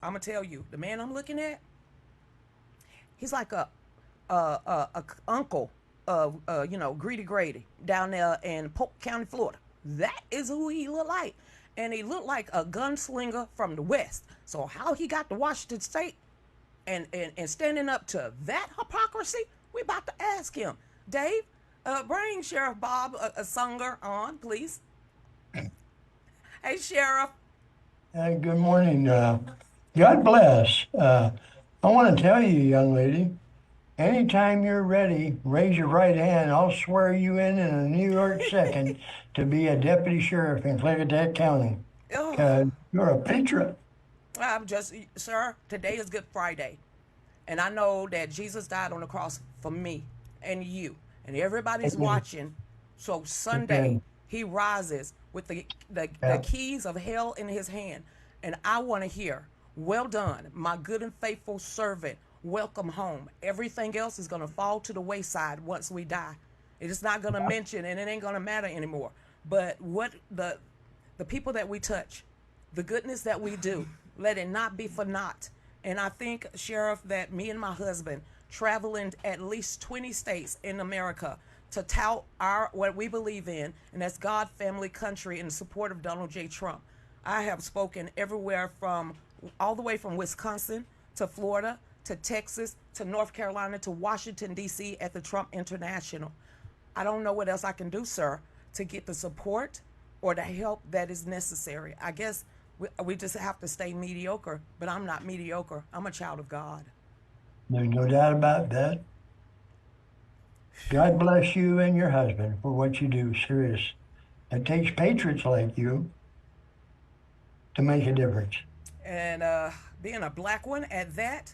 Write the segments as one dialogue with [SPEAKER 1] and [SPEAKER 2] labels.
[SPEAKER 1] I'm gonna tell you, the man I'm looking at, he's like a uncle of Greedy Grady down there in Polk County, Florida. That is who he looked like, and he looked like a gunslinger from the West. So how he got to Washington State and standing up to that hypocrisy, we about to ask him. Dave, bring Sheriff Bob a Sunger on, please. Hey, Sheriff.
[SPEAKER 2] Good morning. God bless. I want to tell you, young lady, anytime you're ready, raise your right hand. I'll swear you in a New York second to be a deputy sheriff in Klickitat County
[SPEAKER 1] Oh,
[SPEAKER 2] because you're a patriot.
[SPEAKER 1] I'm just, sir, today is Good Friday. And I know that Jesus died on the cross for me and you. And everybody's
[SPEAKER 2] Amen.
[SPEAKER 1] watching. So Sunday,
[SPEAKER 2] Amen.
[SPEAKER 1] he rises with the
[SPEAKER 2] Yeah.
[SPEAKER 1] keys of hell in his hand. And I want to hear, well done, my good and faithful servant. Welcome home. Everything else is going to fall to the wayside once we die. It is not going to mention and it ain't going to matter anymore. But what the people that we touch, the goodness that we do, let it not be for naught. And I think, Sheriff, that me and my husband traveling at least 20 states in America to tout our what we believe in, and that's God, family, country, in support of Donald J. Trump. I have spoken everywhere from all the way from Wisconsin to Florida to Texas to North Carolina to Washington, D.C. at the Trump International. I don't know what else I can do, sir, to get the support or the help that is necessary. I guess we just have to stay mediocre, but I'm not mediocre. I'm a child of God.
[SPEAKER 2] There's no doubt about that. God bless you and your husband for what you do. Serious. It takes patriots like you to make a difference.
[SPEAKER 1] And being a black one at that,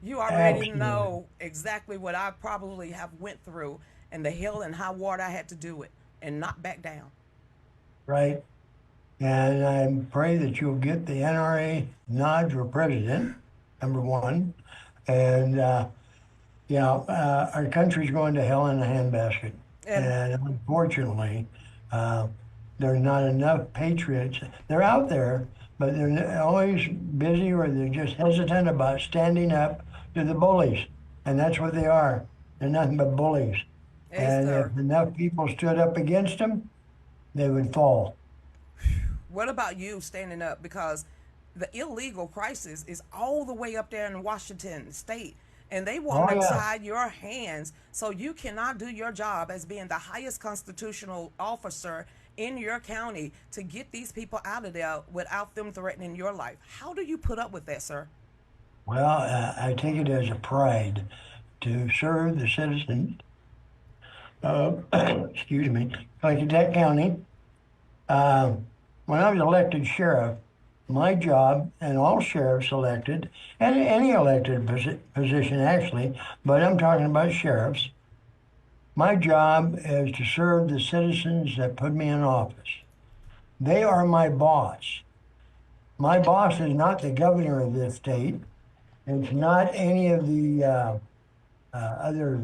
[SPEAKER 1] you already
[SPEAKER 2] Absolutely.
[SPEAKER 1] know exactly what I probably have went through and the hell and high water I had to do it and not back down.
[SPEAKER 2] Right. And I pray that you'll get the NRA nod for president, number one. And yeah, our country's going to hell in a handbasket.
[SPEAKER 1] And
[SPEAKER 2] And unfortunately, uh, there's not enough patriots. They're out there, but they're always busy or they're just hesitant about standing up to the bullies. And that's what they are. They're nothing but bullies.
[SPEAKER 1] hey,
[SPEAKER 2] And
[SPEAKER 1] sir,
[SPEAKER 2] if enough people stood up against them, they would fall.
[SPEAKER 1] what about you standing up? Because the illegal crisis is all the way up there in Washington state. And they want
[SPEAKER 2] Oh,
[SPEAKER 1] to
[SPEAKER 2] yeah.
[SPEAKER 1] tie your hands so you cannot do your job as being the highest constitutional officer in your county to get these people out of there without them threatening your life. How do you put up with that, sir?
[SPEAKER 2] Well, I take it as a pride to serve the citizens of, excuse me, Klickitat County. Uh, when I was elected sheriff, my job, and all sheriffs elected, and any elected position actually, but I'm talking about sheriffs, my job is to serve the citizens that put me in office. They are my boss. My boss is not the governor of this state. It's not any of the other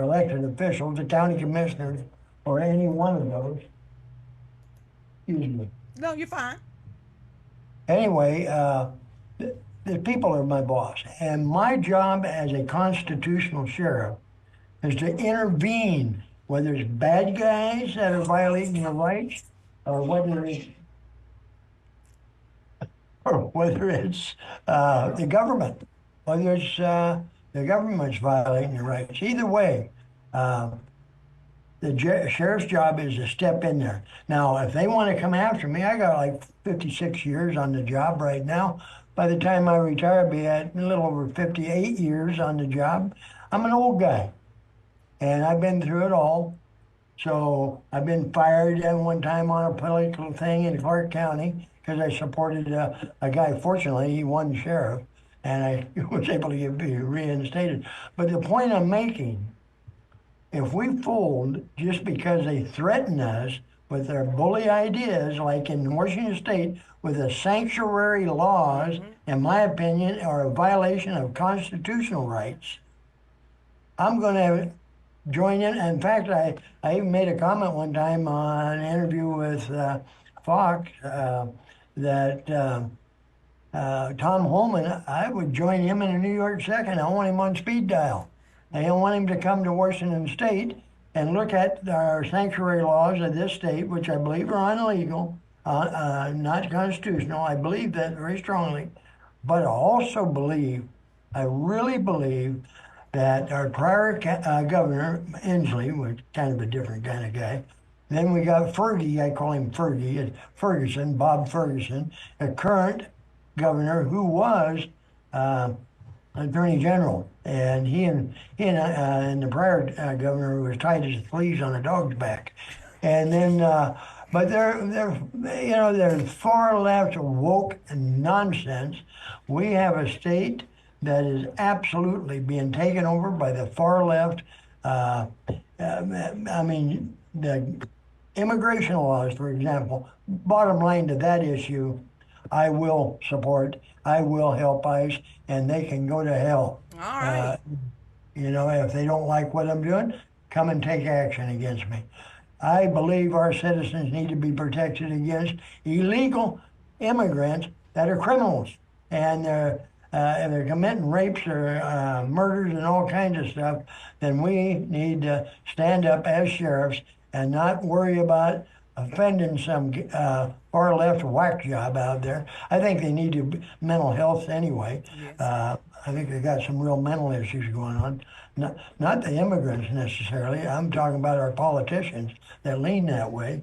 [SPEAKER 2] elected officials, the county commissioners, or any one of those. Excuse me.
[SPEAKER 1] No, you're fine.
[SPEAKER 2] Anyway, the people are my boss, and my job as a constitutional sheriff is to intervene, whether it's bad guys that are violating your rights, or whether it's the government, whether it's the government's violating your rights. Either way, uh, the sheriff's job is to step in there. Now, if they want to come after me, I got like 56 years on the job right now. By the time I retire, I'll be at a little over 58 years on the job. I'm an old guy, and I've been through it all. So I've been fired at one time on a political thing in Clark County because I supported a guy. Fortunately, he won sheriff, and I was able to be reinstated. But the point I'm making, if we fold just because they threaten us with their bully ideas, like in Washington State, with the sanctuary laws,
[SPEAKER 1] Mm-hmm.
[SPEAKER 2] in my opinion, are a violation of constitutional rights, I'm going to join in. In fact, I even made a comment one time on an interview with Fox that Tom Holman, I would join him in a New York second. I want him on speed dial. I don't want him to come to Washington State and look at our sanctuary laws of this state, which I believe are illegal, not constitutional. I believe that very strongly. But I also believe, I really believe, that our prior governor, Inslee, was kind of a different kind of guy. Then we got Fergie, I call him Fergie, it's Ferguson, Bob Ferguson, the current governor who was attorney general, and and the prior governor was tied as fleas on a dog's back, and then but they're far left woke nonsense. We have a state that is absolutely being taken over by the far left. I mean, the immigration laws, for example. Bottom line to that issue, I will support. I will help ICE, and they can go to hell.
[SPEAKER 1] All right.
[SPEAKER 2] If they don't like what I'm doing, come and take action against me. I believe our citizens need to be protected against illegal immigrants that are criminals, and they're committing rapes or murders and all kinds of stuff. Then we need to stand up as sheriffs and not worry about offending some far left whack job out there. I think they need to mental health anyway.
[SPEAKER 1] Yes.
[SPEAKER 2] I think they got some real mental issues going on. Not the immigrants necessarily. I'm talking about our politicians that lean that way.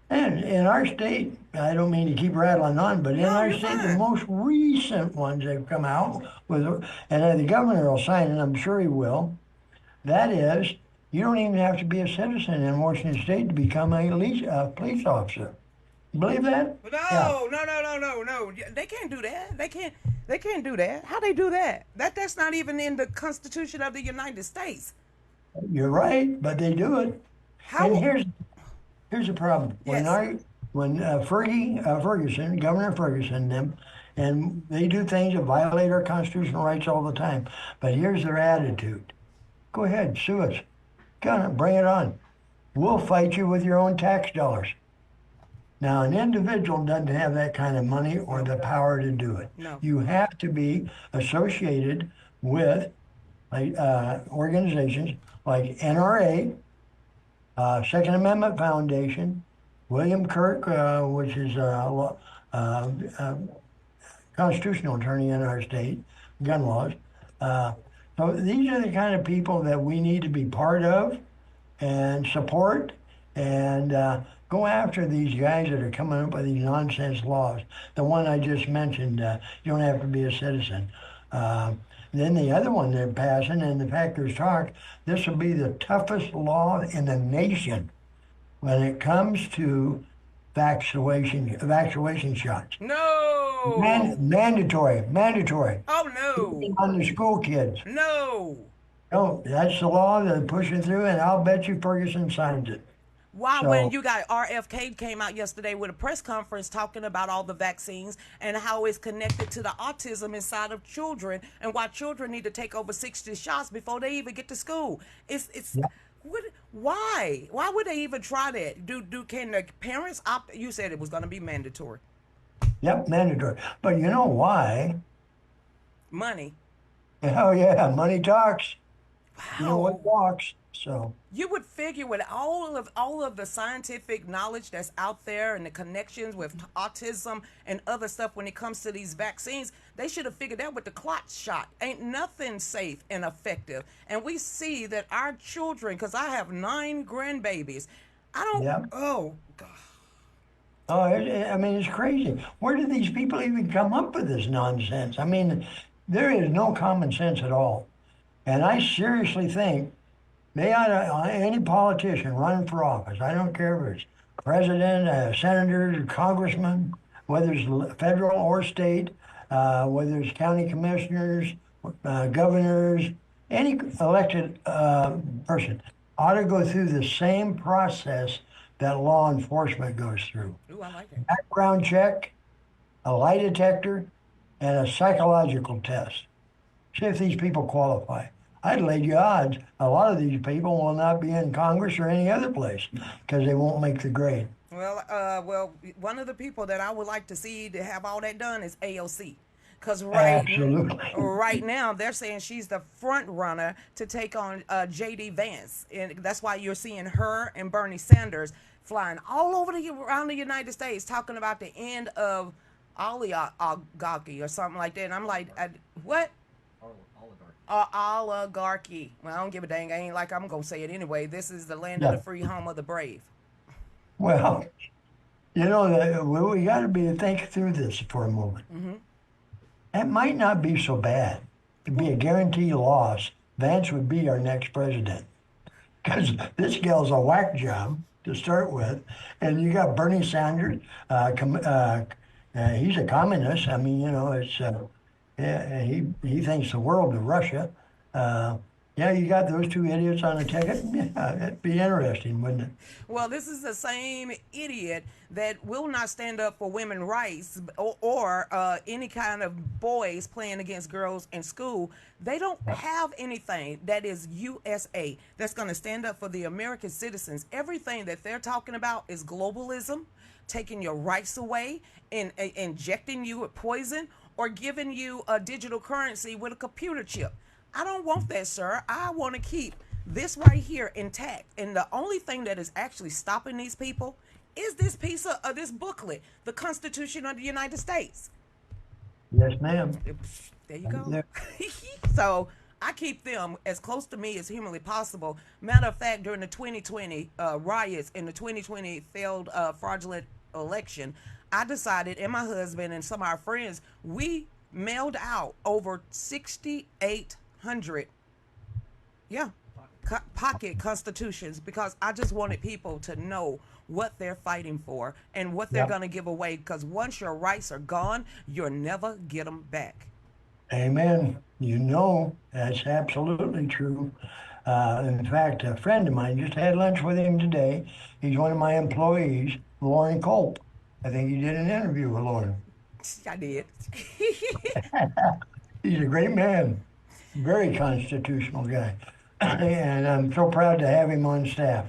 [SPEAKER 2] And in our state, I don't mean to keep rattling on, but in our state, the most recent ones they've come out with, and the governor will sign it, I'm sure he will. That is, you don't even have to be a citizen in Washington State to become a police officer. Believe that?
[SPEAKER 1] No. They can't do that. They can't do that. How they do that? That's not even in the Constitution of the United States.
[SPEAKER 2] You're right, but they do it.
[SPEAKER 1] How?
[SPEAKER 2] And here's the problem.
[SPEAKER 1] Yes.
[SPEAKER 2] When Ferguson, Governor Ferguson, them, and they do things that violate our constitutional rights all the time. But here's their attitude. Go ahead, sue us. Bring it on. We'll fight you with your own tax dollars. Now, an individual doesn't have that kind of money or the power to do it.
[SPEAKER 1] No.
[SPEAKER 2] You have to be associated with organizations like NRA, Second Amendment Foundation, William Kirk, which is a constitutional attorney in our state, gun laws. So these are the kind of people that we need to be part of and support and go after these guys that are coming up with these nonsense laws. The one I just mentioned, you don't have to be a citizen. Then the other one they're passing, and the fact there's talk, this will be the toughest law in the nation when it comes to vaccination shots.
[SPEAKER 1] No.
[SPEAKER 2] Mandatory.
[SPEAKER 1] Oh no.
[SPEAKER 2] On the school kids.
[SPEAKER 1] No.
[SPEAKER 2] No, that's the law they're pushing through, and I'll bet you Ferguson signs it.
[SPEAKER 1] Why,
[SPEAKER 2] So-
[SPEAKER 1] when you got RFK came out yesterday with a press conference talking about all the vaccines and how it's connected to the autism inside of children and why children need to take over 60 shots before they even get to school. Why? Why would they even try that? Can the parents opt? You said it was going to be mandatory.
[SPEAKER 2] Yep, mandatory. But you know why?
[SPEAKER 1] Money.
[SPEAKER 2] Oh yeah, money talks. You know
[SPEAKER 1] Wow.
[SPEAKER 2] what walks. So
[SPEAKER 1] You would figure with all of the scientific knowledge that's out there and the connections with autism and other stuff when it comes to these vaccines, they should have figured out with the clot shot. Ain't nothing safe and effective. And we see that our children, because I have 9 grandbabies, I don't.
[SPEAKER 2] Yep.
[SPEAKER 1] Oh God.
[SPEAKER 2] I mean, it's crazy. Where did these people even come up with this nonsense? I mean, there is no common sense at all. And I seriously think they ought to, any politician running for office, I don't care if it's president, senator, congressman, whether it's federal or state, whether it's county commissioners, governors, any elected person ought to go through the same process that law enforcement goes through.
[SPEAKER 1] Ooh, I like it.
[SPEAKER 2] Background check, a lie detector, and a psychological test. See if these people qualify. I'd lay you odds a lot of these people will not be in Congress or any other place because they won't make the grade.
[SPEAKER 1] Well, one of the people that I would like to see to have all that done is AOC, because
[SPEAKER 2] Absolutely.
[SPEAKER 1] right now they're saying she's the front runner to take on JD Vance, and that's why you're seeing her and Bernie Sanders flying all over around the United States talking about the end of oligarchy or something like that. And I'm like, what? Oligarchy. Well, I don't give a dang. I ain't like I'm gonna say it anyway. This is the land of the
[SPEAKER 2] Yeah.
[SPEAKER 1] free, home of the brave.
[SPEAKER 2] Well, we got to be think through this for a moment. That might not be so bad. To be a guaranteed loss, Vance would be our next president. Because this gal's a whack job to start with, and you got Bernie Sanders. He's a communist. I mean, it's yeah, he thinks the world of Russia. Uh, yeah, you got those two idiots on a ticket. Yeah, it'd be interesting, wouldn't it?
[SPEAKER 1] Well, this is the same idiot that will not stand up for women's rights or any kind of boys playing against girls in school. They don't have anything that is USA that's going to stand up for the American citizens. Everything that they're talking about is globalism, taking your rights away, and injecting you with poison, or giving you a digital currency with a computer chip. I don't want that, sir. I want to keep this right here intact. And the only thing that is actually stopping these people is this piece of this booklet, the Constitution of the United States.
[SPEAKER 2] Yes, ma'am.
[SPEAKER 1] There you
[SPEAKER 2] Right
[SPEAKER 1] go.
[SPEAKER 2] there.
[SPEAKER 1] So I keep them as close to me as humanly possible. Matter of fact, during the 2020 riots and the 2020 failed fraudulent election, I decided, and my husband and some of our friends, we mailed out over 6,800, yeah, pocket constitutions, because I just wanted people to know what they're fighting for and what they're
[SPEAKER 2] Yep.
[SPEAKER 1] going to give away, because once your rights are gone, you'll never get them back.
[SPEAKER 2] Amen. That's absolutely true. In fact, a friend of mine just had lunch with him today. He's one of my employees, Lauren Culp. I think he did an interview with Lauren.
[SPEAKER 1] I did.
[SPEAKER 2] He's a great man, very constitutional guy. And I'm so proud to have him on staff.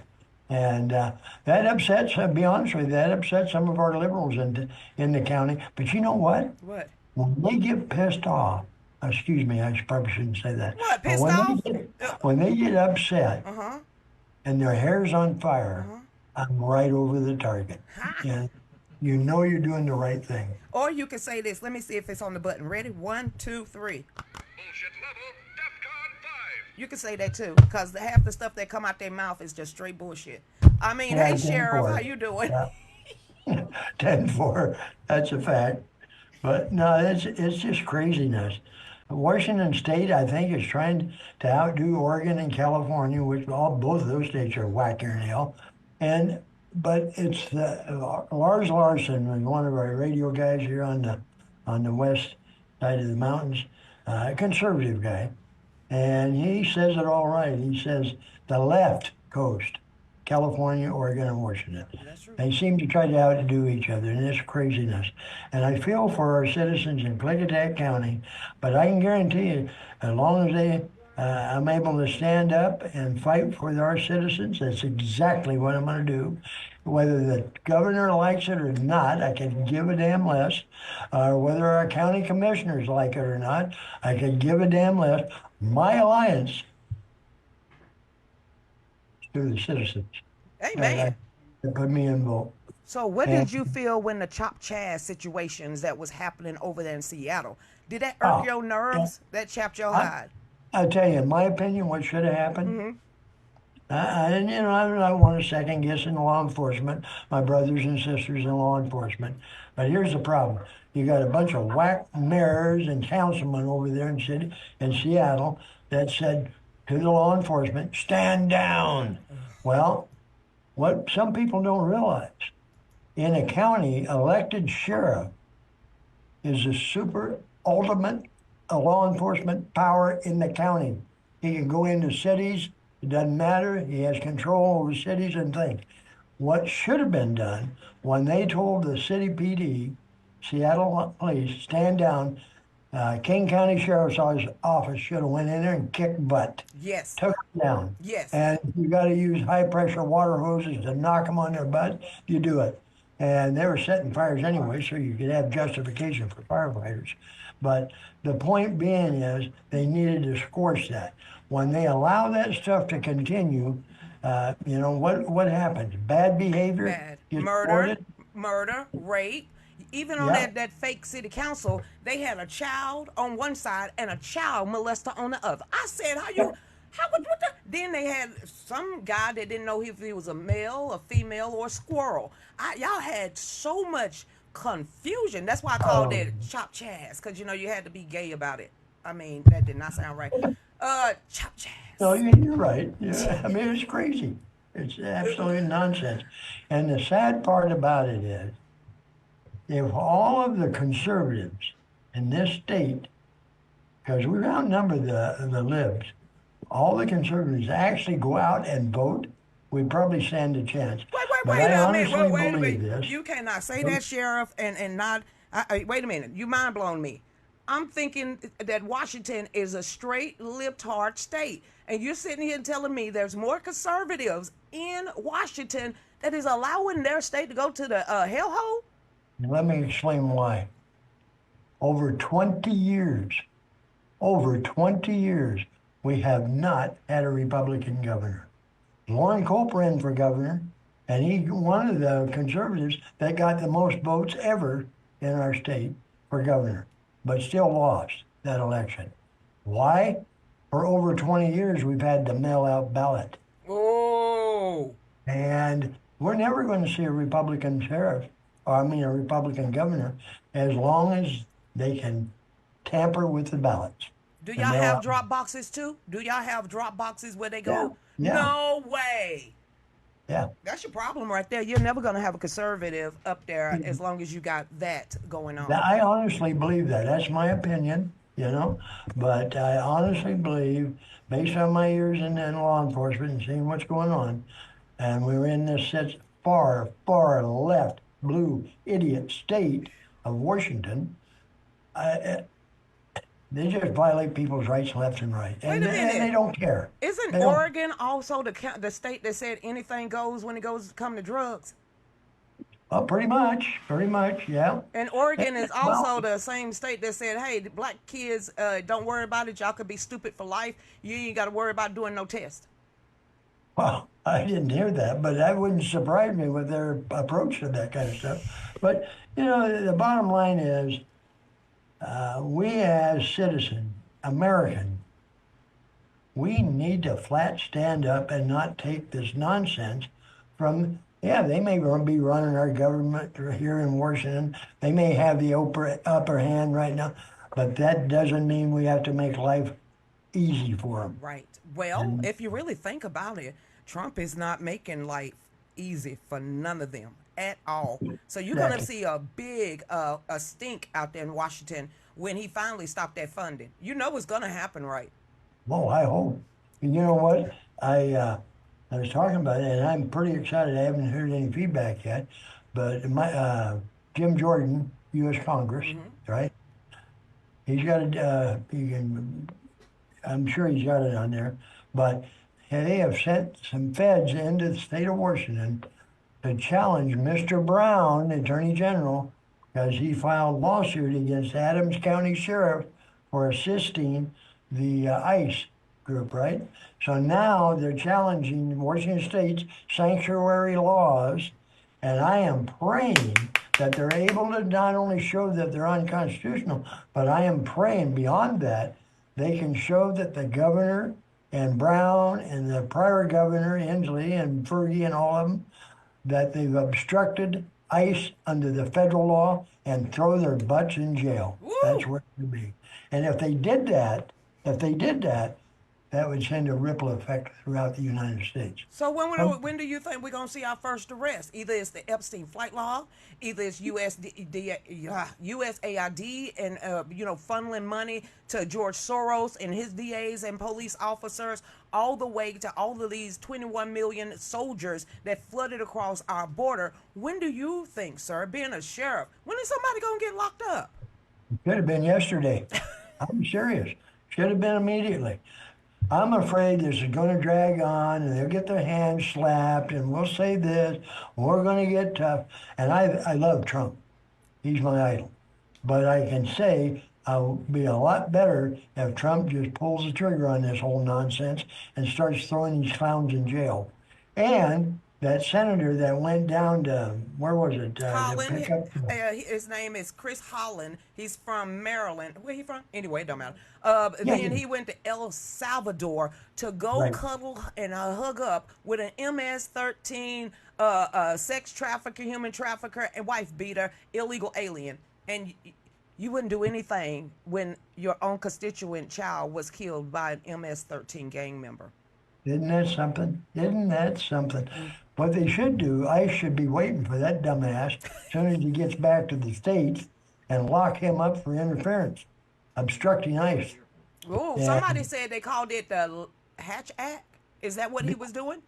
[SPEAKER 2] And that upsets, I'll be honest with you, that upsets some of our liberals in the county. But you know what?
[SPEAKER 1] What?
[SPEAKER 2] When they get pissed off, excuse me, probably shouldn't say that.
[SPEAKER 1] What?
[SPEAKER 2] But
[SPEAKER 1] Pissed off?
[SPEAKER 2] when they get upset
[SPEAKER 1] Uh huh.
[SPEAKER 2] and their hair's on
[SPEAKER 1] Uh
[SPEAKER 2] fire,
[SPEAKER 1] huh.
[SPEAKER 2] I'm right over the target. And you know you're doing the right thing.
[SPEAKER 1] Or you can say this. Let me see if it's on the button. Ready? One, two, three.
[SPEAKER 3] Bullshit level, DEFCON 5.
[SPEAKER 1] You can say that too, because half the stuff that come out their mouth is just straight bullshit. I mean,
[SPEAKER 2] Yeah,
[SPEAKER 1] hey
[SPEAKER 2] 10
[SPEAKER 1] sheriff, how
[SPEAKER 2] 4.
[SPEAKER 1] you doing?
[SPEAKER 2] Yeah. 10-4. That's a fact. But no, it's just craziness. Washington State, I think, is trying to outdo Oregon and California, which both of those states are whackier than hell. And but it's Lars Larson, one of our radio guys here on the west side of the mountains, a conservative guy, and he says it all right. He says the left coast, California, Oregon, and Washington.
[SPEAKER 1] That's true.
[SPEAKER 2] They seem to try to outdo each other, and it's craziness. And I feel for our citizens in Klickitat County, but I can guarantee you, as long as I'm able to stand up and fight for our citizens, that's exactly what I'm going to do. Whether the governor likes it or not, I can give a damn less. Or whether our county commissioners like it or not, I can give a damn less. My alliance is to the citizens.
[SPEAKER 1] Amen.
[SPEAKER 2] That put me in vote.
[SPEAKER 1] So, what
[SPEAKER 2] And
[SPEAKER 1] did you feel when the Chop Chaz situations that was happening over there in Seattle? Did that irk
[SPEAKER 2] oh,
[SPEAKER 1] your
[SPEAKER 2] yeah,
[SPEAKER 1] nerves? That chapped your
[SPEAKER 2] I,
[SPEAKER 1] hide?
[SPEAKER 2] I tell you, in my opinion, what should have happened.
[SPEAKER 1] Mm-hmm.
[SPEAKER 2] And I don't want to second guess in law enforcement, my brothers and sisters in law enforcement. But here's the problem: you got a bunch of whack mayors and councilmen over there in Seattle that said to the law enforcement, "Stand down." Well, what some people don't realize, in a county, elected sheriff is the super ultimate law enforcement power in the county. He can go into cities, it doesn't matter, he has control over cities and things. What should have been done when they told the city PD, Seattle police, stand down, King County Sheriff's Office should have went in there and kicked butt,
[SPEAKER 1] Yes.
[SPEAKER 2] took them down.
[SPEAKER 1] Yes.
[SPEAKER 2] And if you got to use high pressure water hoses to knock them on their butt, you do it. And they were setting fires anyway, so you could have justification for firefighters. But the point being is they needed to squash that. When they allow that stuff to continue, what happens? Bad behavior
[SPEAKER 1] Bad.
[SPEAKER 2] gets
[SPEAKER 1] Murder,
[SPEAKER 2] reported.
[SPEAKER 1] rape. Even on
[SPEAKER 2] Yeah.
[SPEAKER 1] that fake city council, they had a child on one side and a child molester on the other. I said, how would what the? Then they had some guy that didn't know if he was a male, a female, or a squirrel. Y'all had so much confusion. That's why I called
[SPEAKER 2] Oh,
[SPEAKER 1] it chop chaz, because you had to be gay about it. I mean, that did not sound right. Chop
[SPEAKER 2] no,
[SPEAKER 1] chaz.
[SPEAKER 2] you're right. Yeah, I mean, it's crazy. It's absolute nonsense. And the sad part about it is, if all of the conservatives in this state, because we've outnumbered the libs, all the conservatives actually go out and vote, we'd probably stand a chance. But
[SPEAKER 1] Wait
[SPEAKER 2] I
[SPEAKER 1] a minute.
[SPEAKER 2] honestly
[SPEAKER 1] Wait a
[SPEAKER 2] believe
[SPEAKER 1] minute.
[SPEAKER 2] this.
[SPEAKER 1] You cannot say that, Sheriff, and not. Wait a minute. You mind blowing me. I'm thinking that Washington is a straight libtard state. And you're sitting here telling me there's more conservatives in Washington that is allowing their state to go to the hellhole?
[SPEAKER 2] Let me explain why. Over 20 years, over 20 years, we have not had a Republican governor. Lauren Culp ran for governor, and he one of the conservatives that got the most votes ever in our state for governor, but still lost that election. Why? For over 20 years, we've had the mail-out ballot,
[SPEAKER 1] Oh.
[SPEAKER 2] and we're never going to see a Republican sheriff, or I mean a Republican governor, as long as they can tamper with the ballots.
[SPEAKER 1] Do
[SPEAKER 2] The
[SPEAKER 1] y'all have
[SPEAKER 2] mail-out.
[SPEAKER 1] drop boxes too? Do y'all have drop boxes where they
[SPEAKER 2] Yeah,
[SPEAKER 1] go?
[SPEAKER 2] yeah,
[SPEAKER 1] No way.
[SPEAKER 2] yeah.
[SPEAKER 1] That's your problem right there. You're never going to have a conservative up there as long as you got that going on.
[SPEAKER 2] I honestly believe that. That's my opinion. But I honestly believe, based on my years in law enforcement and seeing what's going on, and we're in this such far, far left blue idiot state of Washington, they just violate people's rights left and right,
[SPEAKER 1] Wait
[SPEAKER 2] and
[SPEAKER 1] a
[SPEAKER 2] and they
[SPEAKER 1] minute.
[SPEAKER 2] don't care.
[SPEAKER 1] Isn't
[SPEAKER 2] They don't.
[SPEAKER 1] Oregon also the state that said anything goes when it goes come to drugs?
[SPEAKER 2] Well, pretty much, yeah.
[SPEAKER 1] And Oregon is
[SPEAKER 2] Well,
[SPEAKER 1] also the same state that said, hey, the black kids, don't worry about it. Y'all could be stupid for life. You ain't got to worry about doing no test.
[SPEAKER 2] well, I didn't hear that, but that wouldn't surprise me with their approach to that kind of stuff. But the bottom line is, we as citizens, American, we need to flat stand up and not take this nonsense from. Yeah, they may be running our government here in Washington. They may have the upper hand right now, but that doesn't mean we have to make life easy for them.
[SPEAKER 1] Right. Well,
[SPEAKER 2] And
[SPEAKER 1] if you really think about it, Trump is not making life easy for none of them at all. So you're going to
[SPEAKER 2] exactly.
[SPEAKER 1] see a big a stink out there in Washington when he finally stopped that funding. You know it's going to happen, right?
[SPEAKER 2] Well, I hope. And you know what? I was talking about it, and I'm pretty excited. I haven't heard any feedback yet, but my Jim Jordan, U.S. Congress, right? He's got it. He can. I'm sure he's got it on there, but they have sent some feds into the state of Washington to challenge Mr. Brown, the Attorney General, because he filed lawsuit against Adams County Sheriff for assisting the ICE group, right? So now they're challenging Washington State's sanctuary laws, and I am praying that they're able to not only show that they're unconstitutional, but I am praying beyond that, they can show that the governor and Brown and the prior governor, Inslee and Fergie and all of them, that they've obstructed ICE under the federal law and throw their butts in jail. That's
[SPEAKER 1] Woo!
[SPEAKER 2] where it would be. And if they did that, that would send a ripple effect throughout the United States.
[SPEAKER 1] So
[SPEAKER 2] Um,
[SPEAKER 1] when do you think we're gonna see our first arrest? Either it's the Epstein flight log, either it's USAID and funneling money to George Soros and his DAs and police officers, all the way to all of these 21 million soldiers that flooded across our border. When do you think, sir, being a sheriff, when is somebody gonna get locked up?
[SPEAKER 2] Should have been yesterday. I'm serious. Should have been immediately. I'm afraid this is going to drag on and they'll get their hands slapped and we'll say this, we're going to get tough. And I love Trump. He's my idol. But I can say I'll be a lot better if Trump just pulls the trigger on this whole nonsense and starts throwing these clowns in jail. And that senator that went down to, where was it, to
[SPEAKER 1] Holland.
[SPEAKER 2] pick up,
[SPEAKER 1] His name is Chris Holland. He's from Maryland. Where he from? Anyway, it don't matter.
[SPEAKER 2] yeah,
[SPEAKER 1] Then he went to El Salvador to go
[SPEAKER 2] right.
[SPEAKER 1] cuddle and hug up with an MS-13 sex trafficker, human trafficker, and wife beater, illegal alien. And you wouldn't do anything when your own constituent child was killed by an MS-13 gang member.
[SPEAKER 2] Isn't that something? Isn't that something? What they should do, I should be waiting for that dumbass as soon as he gets back to the States and lock him up for interference, obstructing ICE.
[SPEAKER 1] Oh, somebody
[SPEAKER 2] And
[SPEAKER 1] said they called it the Hatch Act. Is that what he was doing?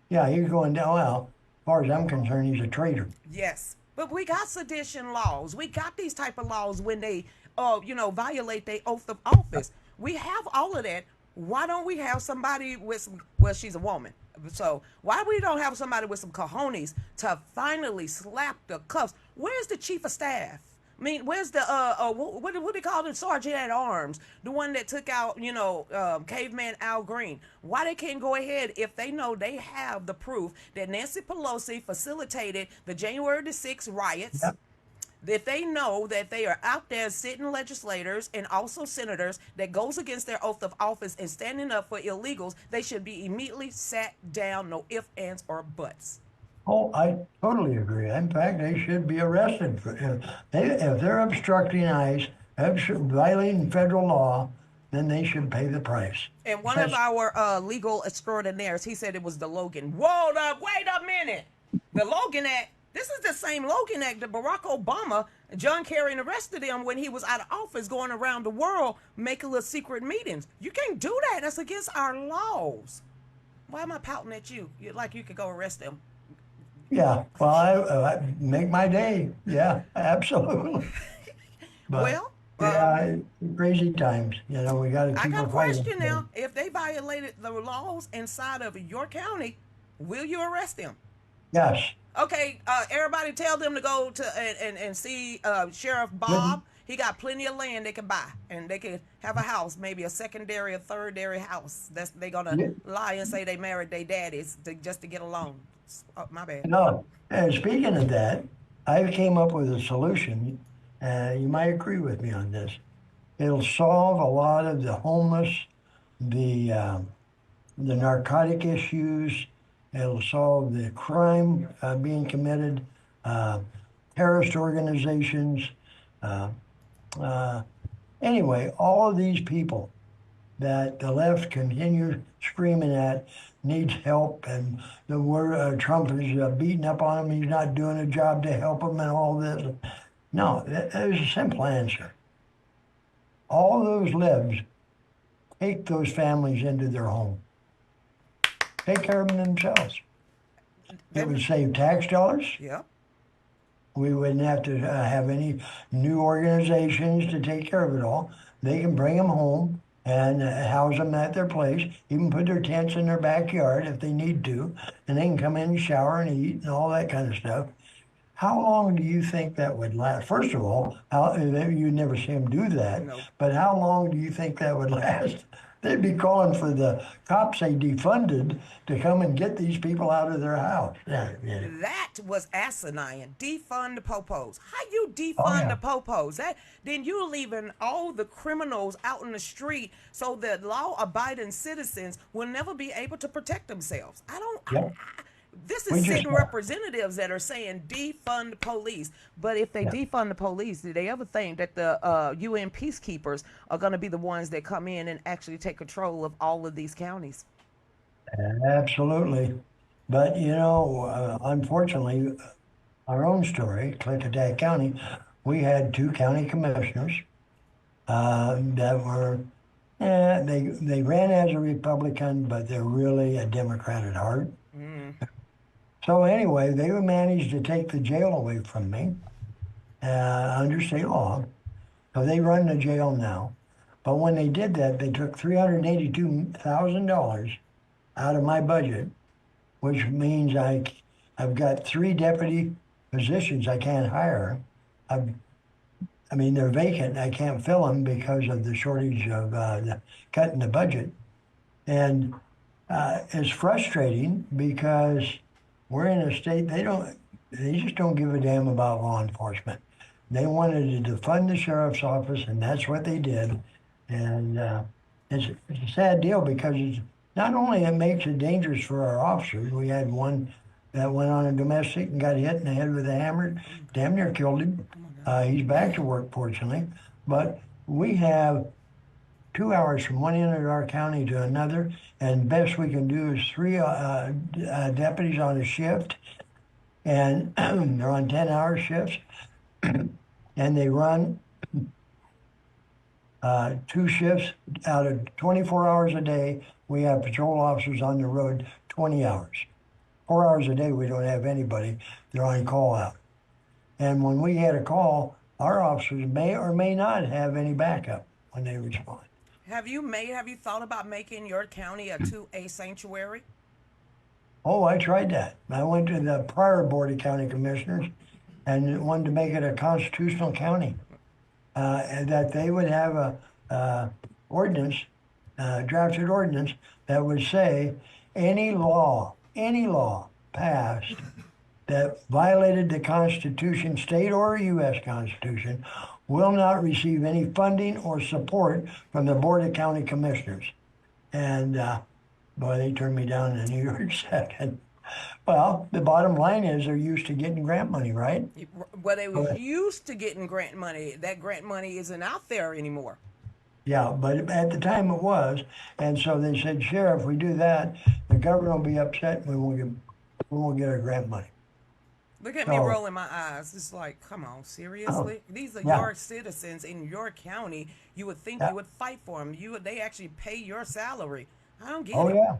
[SPEAKER 2] yeah, he's going down. Well, as far as I'm concerned, he's a traitor.
[SPEAKER 1] Yes, but we got sedition laws. We got these type of laws when they, violate their oath of office. We have all of that. Why don't we have somebody with some? Well, she's a woman, so why we don't have somebody with some cojones to finally slap the cuffs? Where's the chief of staff? I mean, where's the what do they call it, sergeant at arms, the one that took out caveman Al Green? Why they can't go ahead if they know they have the proof that Nancy Pelosi facilitated the January the 6th riots?
[SPEAKER 2] Yep.
[SPEAKER 1] If they know that they are out there sitting legislators and also senators that goes against their oath of office and standing up for illegals, they should be immediately sat down, no ifs, ands, or buts.
[SPEAKER 2] Oh, I totally agree. In fact, they should be arrested for if they're obstructing ICE, violating federal law, then they should pay the price.
[SPEAKER 1] And one of
[SPEAKER 2] That's
[SPEAKER 1] our legal extraordinaires, he said it was the Logan. Whoa, wait a minute. The Logan Act. This is the same Logan Act that Barack Obama, John Kerry, and the rest of them, when he was out of office, going around the world making little secret meetings. You can't do that. That's against our laws. Why am I pouting at you? Like you could go arrest them.
[SPEAKER 2] yeah. Well, I make my day. Yeah, absolutely. But
[SPEAKER 1] Well,
[SPEAKER 2] yeah, crazy times. We got to
[SPEAKER 1] I
[SPEAKER 2] keep
[SPEAKER 1] got
[SPEAKER 2] a
[SPEAKER 1] a
[SPEAKER 2] fighting.
[SPEAKER 1] question now. If they violated the laws inside of your county, will you arrest them?
[SPEAKER 2] Yes.
[SPEAKER 1] Okay, everybody tell them to go to and see Sheriff
[SPEAKER 2] Good.
[SPEAKER 1] Bob. He got plenty of land they can buy, and they can have a house, maybe a secondary or thirdary house. That's they gonna
[SPEAKER 2] Yeah.
[SPEAKER 1] lie and say they married their daddies just to get along. Oh, my bad.
[SPEAKER 2] No. And speaking of that, I came up with a solution. You might agree with me on this. It'll solve a lot of the homeless, the narcotic issues. It'll solve the crime being committed, terrorist organizations. Uh, anyway, all of these people that the left continues screaming at needs help, and the word Trump is beating up on him. He's not doing a job to help him, and all this. No, there's a simple answer. All those libs take those families into their home. Take care of them themselves. It would save tax dollars.
[SPEAKER 1] Yep.
[SPEAKER 2] We wouldn't have to have any new organizations to take care of it all. They can bring them home and house them at their place, even put their tents in their backyard if they need to, and they can come in and shower and eat and all that kind of stuff. How long do you think that would last? First of all, you never see them do that,
[SPEAKER 1] Nope.
[SPEAKER 2] but how long do you think that would last? They'd be calling for the cops they defunded to come and get these people out of their house. Yeah.
[SPEAKER 1] That was asinine. Defund the popos. How you
[SPEAKER 2] Oh,
[SPEAKER 1] defund the
[SPEAKER 2] yeah.
[SPEAKER 1] popos? Then you're leaving all the criminals out in the street so that law-abiding citizens will never be able to protect themselves.
[SPEAKER 2] Yep.
[SPEAKER 1] This
[SPEAKER 2] We
[SPEAKER 1] is
[SPEAKER 2] just
[SPEAKER 1] sitting representatives that are saying defund the police. But if they
[SPEAKER 2] Yeah.
[SPEAKER 1] defund the police, do they ever think that the UN peacekeepers are going to be the ones that come in and actually take control of all of these counties?
[SPEAKER 2] Absolutely. But, unfortunately, our own story, Klickitat County, we had two county commissioners that were, they ran as a Republican, but they're really a Democrat at heart. So anyway, they managed to take the jail away from me under state law. So they run the jail now. But when they did that, they took $382,000 out of my budget, which means I've got 3 deputy positions I can't hire. I've, I mean, they're vacant. I can't fill them because of the shortage of the cutting the budget. And it's frustrating because we're in a state they just don't give a damn about law enforcement. They wanted to defund the sheriff's office, and that's what they did. And it's a sad deal because it's not only it makes it dangerous for our officers. We had one that went on a domestic and got hit in the head with a hammer, damn near killed him. He's back to work, fortunately. But we have 2 hours from one end of our county to another, and best we can do is 3 deputies on a shift, and they're on 10-hour shifts, and they run 2 shifts out of 24 hours a day. We have patrol officers on the road 20 hours. 4 hours a day we don't have anybody. They're on call out. And when we get a call, our officers may or may not have any backup when they respond.
[SPEAKER 1] Have you thought about making your county a 2A sanctuary?
[SPEAKER 2] Oh, I tried that. I went to the prior Board of County Commissioners and wanted to make it a constitutional county. And that they would have a ordinance, drafted ordinance that would say any law passed that violated the Constitution, state or U.S. Constitution, will not receive any funding or support from the Board of County Commissioners. And boy, they turned me down in a New York second. Well, the bottom line is they're used to getting grant money, right?
[SPEAKER 1] Well, they were used to getting grant money. That grant money isn't out there anymore.
[SPEAKER 2] Yeah, but at the time it was. And so they said, Sheriff, if we do that, the governor will be upset and we won't get our grant money.
[SPEAKER 1] Look at me rolling my eyes. It's like, come on, seriously? These are your citizens in your county. You would think you would fight for them. They actually pay your salary. I don't get it.
[SPEAKER 2] Oh, yeah.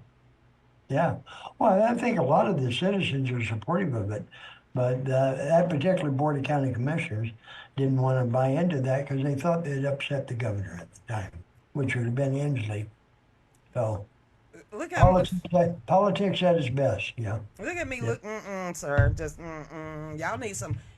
[SPEAKER 2] Yeah. Well, I think a lot of the citizens are supportive of it. But that particular Board of County Commissioners didn't want to buy into that because they thought they'd upset the governor at the time, which would have been Inslee. So
[SPEAKER 1] look at
[SPEAKER 2] politics at its best, yeah.
[SPEAKER 1] Look at me, look, sir, just y'all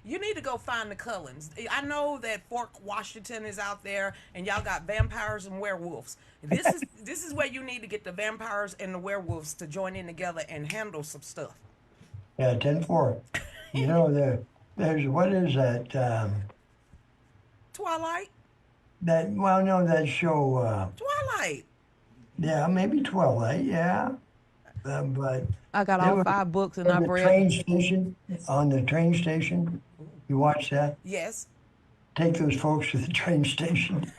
[SPEAKER 1] you need to go find the Cullens. I know that Fort Washington is out there, and y'all got vampires and werewolves. This is where you need to get the vampires and the werewolves to join in together and handle some stuff.
[SPEAKER 2] Yeah, 10-4. You know, there's what is that?
[SPEAKER 1] Twilight.
[SPEAKER 2] That show.
[SPEAKER 1] Twilight.
[SPEAKER 2] Yeah, maybe Twilight. Yeah, but
[SPEAKER 1] I got all 5 books and I've read.
[SPEAKER 2] On the train station, you watch that?
[SPEAKER 1] Yes.
[SPEAKER 2] Take those folks to the train station.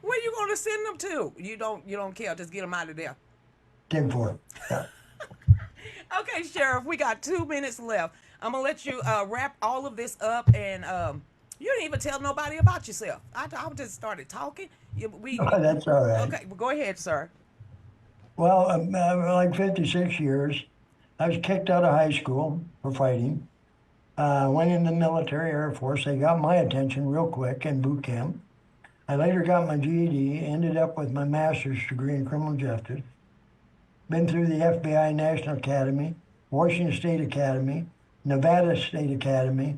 [SPEAKER 1] Where you gonna send them to? You don't care. Just get them out of there.
[SPEAKER 2] 10-4. Yeah.
[SPEAKER 1] Okay, Sheriff, we got 2 minutes left. I'm gonna let you wrap all of this up, and you didn't even tell nobody about yourself. I just started talking.
[SPEAKER 2] That's all right.
[SPEAKER 1] Okay, well, go ahead, sir.
[SPEAKER 2] Well, like 56 years. I was kicked out of high school for fighting. Went in the military, Air Force. They got my attention real quick in boot camp. I later got my GED, ended up with my master's degree in criminal justice. Been through the FBI National Academy, Washington State Academy, Nevada State Academy,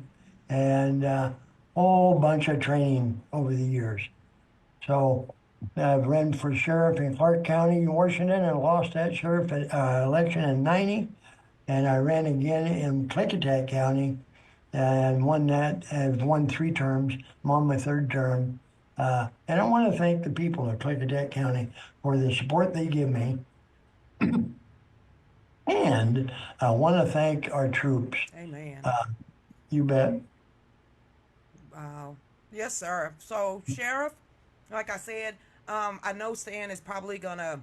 [SPEAKER 2] and a whole bunch of training over the years. So I've ran for sheriff in Clark County, Washington, and lost that sheriff election in '90. And I ran again in Klickitat County and won that. I've won 3 terms. I'm on my 3rd term. And I want to thank the people of Klickitat County for the support they give me. And I want to thank our troops.
[SPEAKER 1] Amen.
[SPEAKER 2] You bet.
[SPEAKER 1] Wow. Yes, sir. So, Sheriff, like I said, I know Stan is probably going to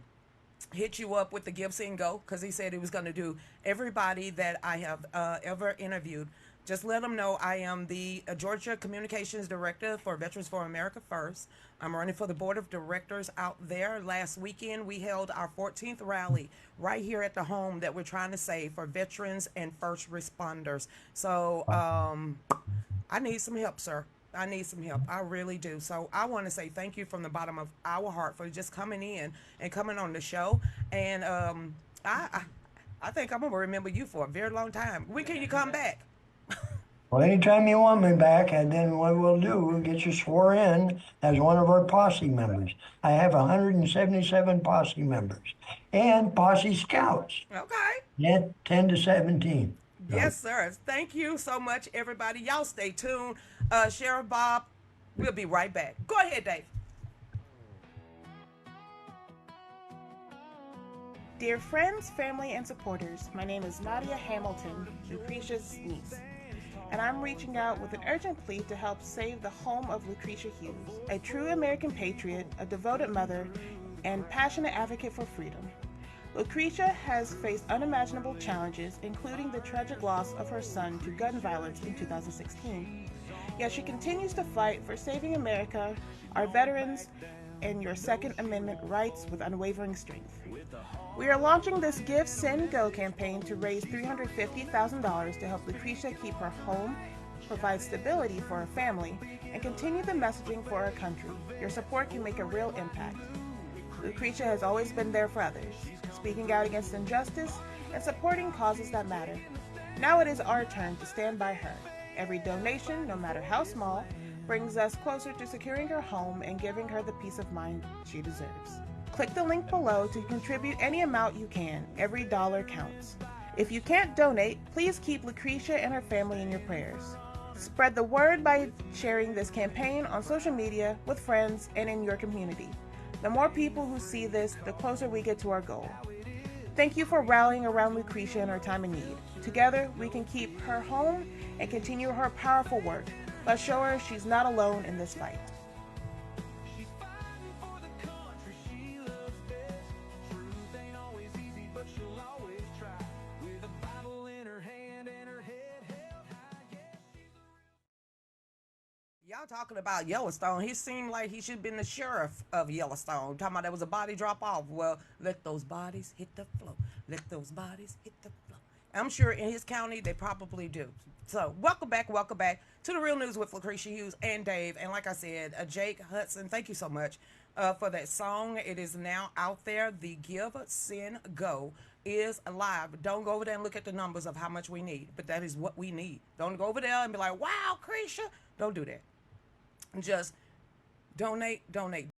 [SPEAKER 1] hit you up with the Give, Sing, Go, because he said he was going to do everybody that I have ever interviewed. Just let them know I am the Georgia Communications Director for Veterans for America First. I'm running for the Board of Directors out there. Last weekend, we held our 14th rally right here at the home that we're trying to save for veterans and first responders. So I need some help, sir. I need some help. I really do. So I want to say thank you from the bottom of our heart for just coming in and coming on the show. And I think I'm gonna remember you for a very long time. When can you come back?
[SPEAKER 2] Well, anytime you want me back, and then what we'll do, we'll get you swore in as one of our posse members. I have 177 posse members and posse scouts,
[SPEAKER 1] Okay.
[SPEAKER 2] 10 to 17. So,
[SPEAKER 1] Yes, sir. Thank you so much, everybody. Y'all stay tuned. Sheriff Bob, we'll be right back. Go ahead, Dave.
[SPEAKER 4] Dear friends, family, and supporters, my name is Nadia Hamilton, Lucretia's niece, and I'm reaching out with an urgent plea to help save the home of Lucretia Hughes, a true American patriot, a devoted mother, and passionate advocate for freedom. Lucretia has faced unimaginable challenges, including the tragic loss of her son to gun violence in 2016. Yet she continues to fight for saving America, our veterans, and your Second Amendment rights with unwavering strength. We are launching this Give, Send, Go campaign to raise $350,000 to help Lucretia keep her home, provide stability for her family, and continue the messaging for our country. Your support can make a real impact. Lucretia has always been there for others, speaking out against injustice and supporting causes that matter. Now it is our turn to stand by her. Every donation, no matter how small, brings us closer to securing her home and giving her the peace of mind she deserves. Click the link below to contribute any amount you can. Every dollar counts. If you can't donate, please keep Lucretia and her family in your prayers. Spread the word by sharing this campaign on social media, with friends, and in your community. The more people who see this, the closer we get to our goal. Thank you for rallying around Lucretia in her time of need. Together, we can keep her home and continue her powerful work. Let's show her she's not alone in this fight.
[SPEAKER 1] Y'all talking about Yellowstone. He seemed like he should have been the sheriff of Yellowstone. Talking about there was a body drop off. Well, let those bodies hit the floor. Let those bodies hit the floor. I'm sure in his county they probably do. So welcome back to the Real News with Lucretia Hughes and Dave. And like I said, Jake Hudson, thank you so much for that song. It is now out there. The Give, Send, Go is live. Don't go over there and look at the numbers of how much we need, but that is what we need. Don't go over there and be like, wow, Lucretia. Don't do that. Just donate, donate.